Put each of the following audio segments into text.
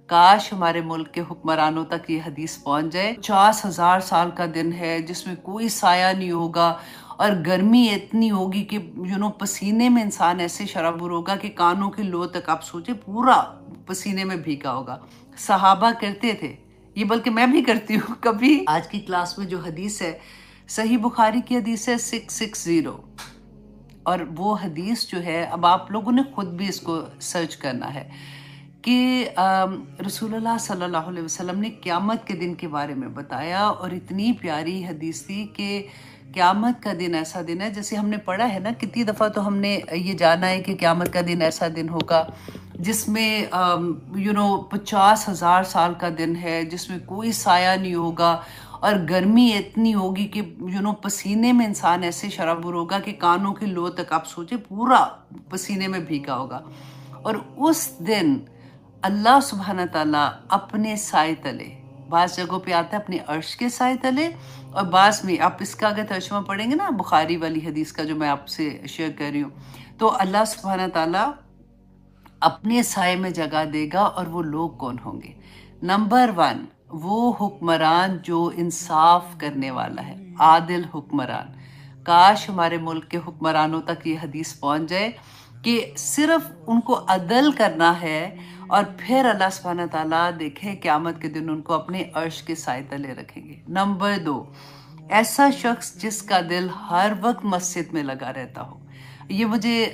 کاش ہمارے ملک کے حکمرانوں تک یہ حدیث پہنچ جائے۔ 50,000 سال کا دن ہے جس میں کوئی سایہ نہیں ہوگا، اور گرمی اتنی ہوگی کہ پسینے میں انسان ایسے شرابور ہوگا کہ کانوں کی لو تک آپ سوچے پورا پسینے میں بھیگا ہوگا۔ صحابہ کرتے تھے یہ، بلکہ میں بھی کرتی ہوں کبھی۔ آج کی کلاس میں جو حدیث ہے صحیح بخاری کی حدیث ہے 660، اور وہ حدیث جو ہے اب آپ لوگوں نے خود بھی اس کو سرچ کرنا ہے کہ رسول اللہ صلی اللہ علیہ وسلم نے قیامت کے دن کے بارے میں بتایا، اور اتنی پیاری حدیث تھی کہ قیامت کا دن ایسا دن ہے، جیسے ہم نے پڑھا ہے نا کتنی دفعہ، تو ہم نے یہ جانا ہے کہ قیامت کا دن ایسا دن ہوگا جس میں 50,000 سال کا دن ہے جس میں کوئی سایہ نہیں ہوگا، اور گرمی اتنی ہوگی کہ پسینے میں انسان ایسے شرابور ہوگا کہ کانوں کی لو تک آپ سوچے پورا پسینے میں بھیگا ہوگا۔ اور اس دن اللہ سبحانہ تعالیٰ اپنے سائے تلے، بعض جگہوں پہ آتا ہے اپنے عرش کے سائے تلے، اور بعض میں آپ اس کا اگر ترجمہ پڑھیں گے نا بخاری والی حدیث کا جو میں آپ سے شیئر کر رہی ہوں، تو اللہ سبحانہ تعالیٰ اپنے سائے میں جگہ دے گا، اور وہ لوگ کون ہوں گے؟ نمبر 1، وہ حکمران جو انصاف کرنے والا ہے، عادل حکمران۔ کاش ہمارے ملک کے حکمرانوں تک یہ حدیث پہنچ جائے کہ صرف ان کو عدل کرنا ہے، اور پھر اللہ سبحانہ تعالیٰ دیکھیں قیامت کے دن ان کو اپنے عرش کے سائے تلے رکھیں گے۔ نمبر 2، ایسا شخص جس کا دل ہر وقت مسجد میں لگا رہتا ہو۔ یہ مجھے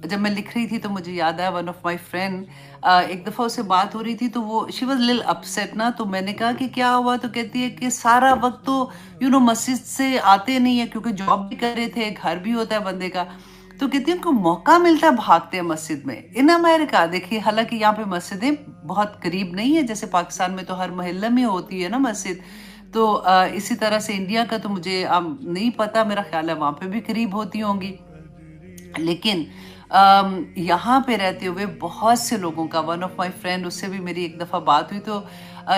جب میں لکھ رہی تھی تو مجھے یاد آیا، ون آف مائی فرینڈ، ایک دفعہ اس سے بات ہو رہی تھی تو وہ شی واز لل اپسیٹ نا، تو میں نے کہا کہ کیا ہوا، تو کہتی ہے کہ سارا وقت تو مسجد سے آتے نہیں ہے کیونکہ جاب بھی کر رہے تھے، گھر بھی ہوتا ہے بندے کا، تو کہتی ہے ان کو موقع ملتا ہے بھاگتے ہیں مسجد میں۔ ان امریکہ دیکھیے، حالانکہ یہاں پہ مسجدیں بہت قریب نہیں ہے، جیسے پاکستان میں تو ہر محلہ میں ہوتی ہے نا مسجد، تو اسی طرح سے انڈیا کا تو مجھے نہیں پتا، میرا خیال ہے وہاں پہ بھی قریب ہوتی ہوں گی، لیکن یہاں پہ رہتے ہوئے بہت سے لوگوں کا، ون آف مائی فرینڈ، اس سے بھی میری ایک دفعہ بات ہوئی، تو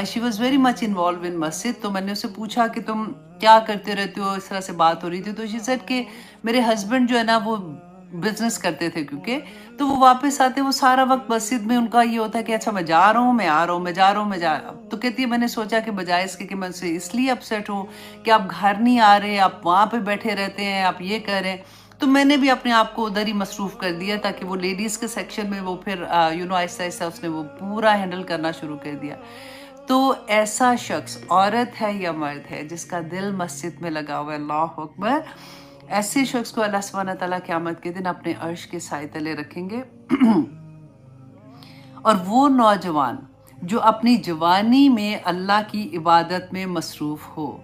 she was very much involve in مسجد، تو میں نے اسے پوچھا کہ تم کیا کرتے رہتے ہو، اس طرح سے بات ہو رہی تھی، تو شی سیڈ کہ میرے ہسبینڈ جو ہے نا وہ بزنس کرتے تھے کیونکہ، تو وہ واپس آتے، وہ سارا وقت مسجد میں ان کا یہ ہوتا ہے کہ اچھا میں جا رہا ہوں، میں آ رہا ہوں، میں جا رہا ہوں، میں جا رہا ہوں، تو کہتی ہے میں نے سوچا کہ بجائے اس کے کہ میں سے اس لیے اپسیٹ ہوں کہ آپ گھر نہیں آ رہے، آپ وہاں پہ بیٹھے رہتے ہیں، آپ یہ کر رہے ہیں، تو میں نے بھی اپنے آپ کو ادھر ہی مصروف کر دیا تاکہ وہ لیڈیز کے سیکشن میں وہ پھر آہستہ آہستہ اس نے وہ پورا ہینڈل کرنا شروع کر دیا۔ تو ایسا شخص، عورت ہے یا مرد ہے، جس کا دل مسجد میں لگا ہوا ہے، اللہ اکبر، ایسے شخص کو اللہ سبحانہ تعالیٰ قیامت کے دن اپنے عرش کے سائے تلے رکھیں گے۔ اور وہ نوجوان جو اپنی جوانی میں اللہ کی عبادت میں مصروف ہو۔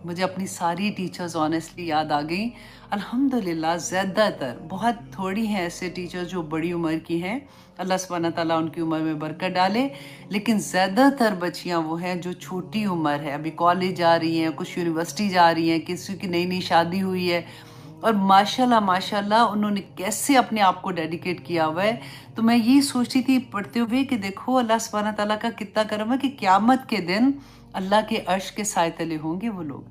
مجھے اپنی ساری ٹیچرز آنیسٹلی یاد آ گئیں، الحمدللہ زیادہ تر، بہت تھوڑی ہیں ایسے ٹیچرز جو بڑی عمر کی ہیں، اللہ سبحانہ تعالیٰ ان کی عمر میں برکت ڈالے، لیکن زیادہ تر بچیاں وہ ہیں جو چھوٹی عمر ہے، ابھی کالج جا رہی ہیں، کچھ یونیورسٹی جا رہی ہیں، کسی کی نئی نئی شادی ہوئی ہے، اور ماشاءاللہ ماشاءاللہ انہوں نے کیسے اپنے آپ کو ڈیڈیکیٹ کیا ہوا ہے۔ تو میں یہی سوچتی تھی پڑھتے ہوئے کہ دیکھو اللہ سبحانہ تعالیٰ کا کتنا کرم ہے کہ قیامت کے دن اللہ کے عرش کے سائے تلے ہوں گے وہ لوگ۔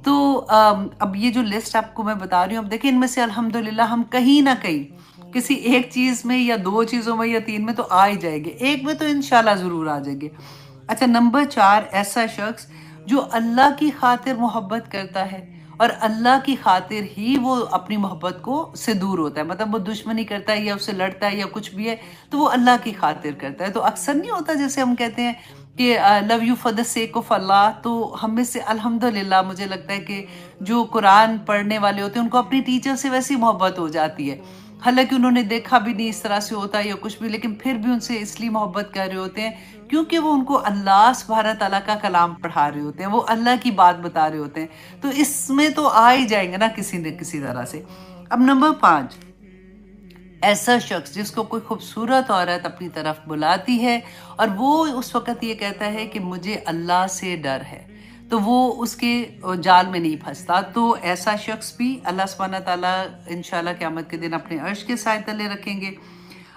تو اب یہ جو لسٹ آپ کو میں بتا رہی ہوں، اب دیکھیں ان میں سے الحمدللہ ہم کہیں نہ کہیں کسی ایک چیز میں یا 2 چیزوں میں یا 3 میں تو آ ہی جائے گے، ایک میں تو انشاءاللہ ضرور آ جائیں گے۔ اچھا، نمبر 4، ایسا شخص جو اللہ کی خاطر محبت کرتا ہے، اور اللہ کی خاطر ہی وہ اپنی محبت کو سے دور ہوتا ہے، مطلب وہ دشمنی کرتا ہے یا اس سے لڑتا ہے یا کچھ بھی ہے تو وہ اللہ کی خاطر کرتا ہے۔ تو اکثر نہیں ہوتا جیسے ہم کہتے ہیں کہ love you for the sake of Allah, تو ہم میں سے الحمدللہ مجھے لگتا ہے کہ جو قرآن پڑھنے والے ہوتے ہیں ان کو اپنی ٹیچر سے ویسی محبت ہو جاتی ہے، حالانکہ انہوں نے دیکھا بھی نہیں اس طرح سے ہوتا ہے یا کچھ بھی، لیکن پھر بھی ان سے اس لیے محبت کر رہے ہوتے ہیں کیونکہ وہ ان کو اللہ سبحانہ تعالیٰ کا کلام پڑھا رہے ہوتے ہیں، وہ اللہ کی بات بتا رہے ہوتے ہیں، تو اس میں تو آ ہی جائیں گے نا کسی نہ کسی طرح سے۔ اب نمبر 5، ایسا شخص جس کو کوئی خوبصورت عورت اپنی طرف بلاتی ہے اور وہ اس وقت یہ کہتا ہے کہ مجھے اللہ سے ڈر ہے، تو وہ اس کے جال میں نہیں پھنستا، تو ایسا شخص بھی اللہ سبحانہ تعالیٰ انشاءاللہ قیامت کے دن اپنے عرش کے سائے تلے رکھیں گے۔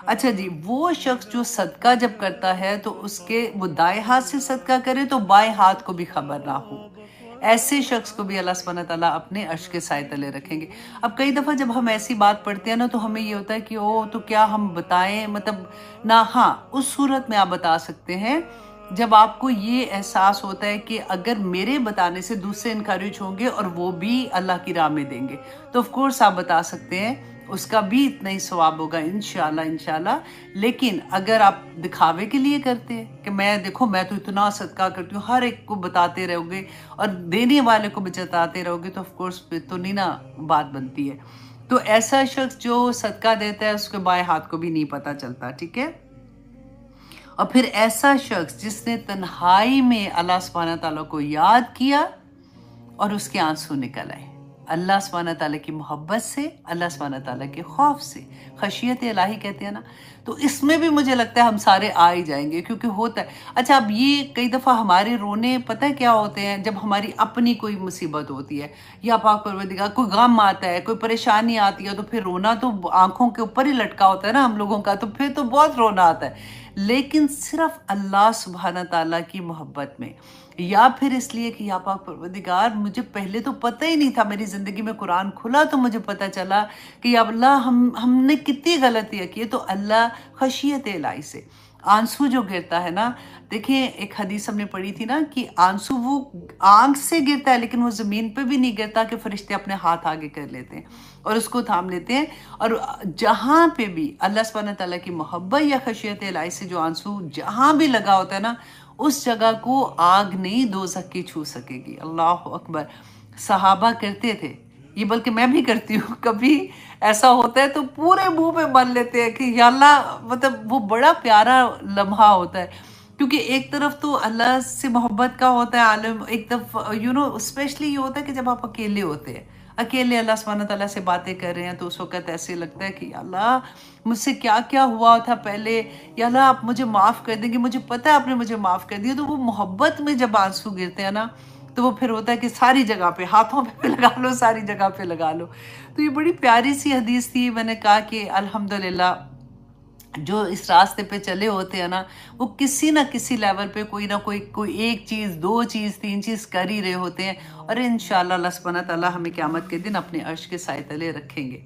اچھا جی، وہ شخص جو صدقہ جب کرتا ہے تو اس کے وہ دائیں ہاتھ سے صدقہ کرے تو بائیں ہاتھ کو بھی خبر نہ ہو، ایسے شخص کو بھی اللہ سبحانہ تعالیٰ اپنے عرش کے سائے تلے رکھیں گے۔ اب کئی دفعہ جب ہم ایسی بات پڑھتے ہیں نا تو ہمیں یہ ہوتا ہے کہ او تو کیا ہم بتائیں، مطلب نہ، ہاں اس صورت میں آپ بتا سکتے ہیں جب آپ کو یہ احساس ہوتا ہے کہ اگر میرے بتانے سے دوسرے انکریج ہوں گے اور وہ بھی اللہ کی راہ میں دیں گے تو آف کورس آپ بتا سکتے ہیں، اس کا بھی اتنا ہی ثواب ہوگا انشاءاللہ انشاءاللہ۔ لیکن اگر آپ دکھاوے کے لیے کرتے ہیں کہ میں دیکھو میں تو اتنا صدقہ کرتی ہوں، ہر ایک کو بتاتے رہو گے اور دینے والے کو بھی بتاتے رہو گے تو آف کورس پھر تو نہیں نا بات بنتی ہے۔ تو ایسا شخص جو صدقہ دیتا ہے اس کے بائیں ہاتھ کو بھی نہیں پتہ چلتا، ٹھیک ہے۔ اور پھر ایسا شخص جس نے تنہائی میں اللہ سبحانہ تعالیٰ کو یاد کیا اور اس کے آنسو نکل آئے، اللہ سبحانہ تعالیٰ کی محبت سے، اللہ سبحانہ تعالیٰ کے خوف سے، خشیت الہی کہتے ہیں نا، تو اس میں بھی مجھے لگتا ہے ہم سارے آ ہی جائیں گے کیونکہ ہوتا ہے۔ اچھا اب یہ کئی دفعہ ہمارے رونے پتہ ہے کیا ہوتے ہیں، جب ہماری اپنی کوئی مصیبت ہوتی ہے یا پاک پروردگار کوئی غم آتا ہے، کوئی پریشانی آتی ہے تو پھر رونا تو آنکھوں کے اوپر ہی لٹکا ہوتا ہے نا ہم لوگوں کا، تو پھر تو بہت رونا آتا ہے۔ لیکن صرف اللہ سبحانہ تعالیٰ کی محبت میں، یا پھر اس لیے کہ یا پاک پروردگار مجھے پہلے تو پتہ ہی نہیں تھا، میری زندگی میں قرآن کھلا تو مجھے پتہ چلا کہ یا اللہ ہم نے کتنی غلطیاں کی، تو اللہ خشیت الہی سے آنسو جو گرتا ہے نا، دیکھیں ایک حدیث ہم نے پڑھی تھی نا کہ آنسو وہ آنکھ سے گرتا ہے لیکن وہ زمین پہ بھی نہیں گرتا کہ فرشتے اپنے ہاتھ آگے کر لیتے ہیں اور اس کو تھام لیتے ہیں، اور جہاں پہ بھی اللہ سبحانہ تعالیٰ کی محبت یا خشیت الہی سے جو آنسو جہاں بھی لگا ہوتا ہے نا، اس جگہ کو آگ نہیں دوزخ کی چھو سکے گی۔ اللہ اکبر۔ صحابہ کرتے تھے یہ، بلکہ میں بھی کرتی ہوں، کبھی ایسا ہوتا ہے تو پورے منہ پہ بن لیتے ہیں کہ یا اللہ، مطلب وہ بڑا پیارا لمحہ ہوتا ہے کیونکہ ایک طرف تو اللہ سے محبت کا ہوتا ہے عالم، ایک طرف اسپیشلی یہ ہوتا ہے کہ جب آپ اکیلے ہوتے ہیں، اکیلے اللہ سبحانہ تعالیٰ سے باتیں کر رہے ہیں تو اس وقت ایسے لگتا ہے کہ یا اللہ مجھ سے کیا کیا ہوا تھا پہلے، یا اللہ آپ مجھے معاف کر دیں گے، مجھے پتہ ہے آپ نے مجھے معاف کر دیا۔ تو وہ محبت میں جب آنسو گرتے ہیں نا تو وہ پھر ہوتا ہے کہ ساری جگہ پہ، ہاتھوں پہ لگا لو، ساری جگہ پہ لگا لو۔ تو یہ بڑی پیاری سی حدیث تھی، میں نے کہا کہ الحمدللہ جو اس راستے پہ چلے ہوتے ہیں نا وہ کسی نہ کسی لیول پہ کوئی نہ کوئی ایک چیز، دو چیز، تین چیز کر ہی رہے ہوتے ہیں، اور انشاءاللہ اللہ سبحانہ تعالیٰ ہمیں قیامت کے دن اپنے عرش کے سائے تلے رکھیں گے۔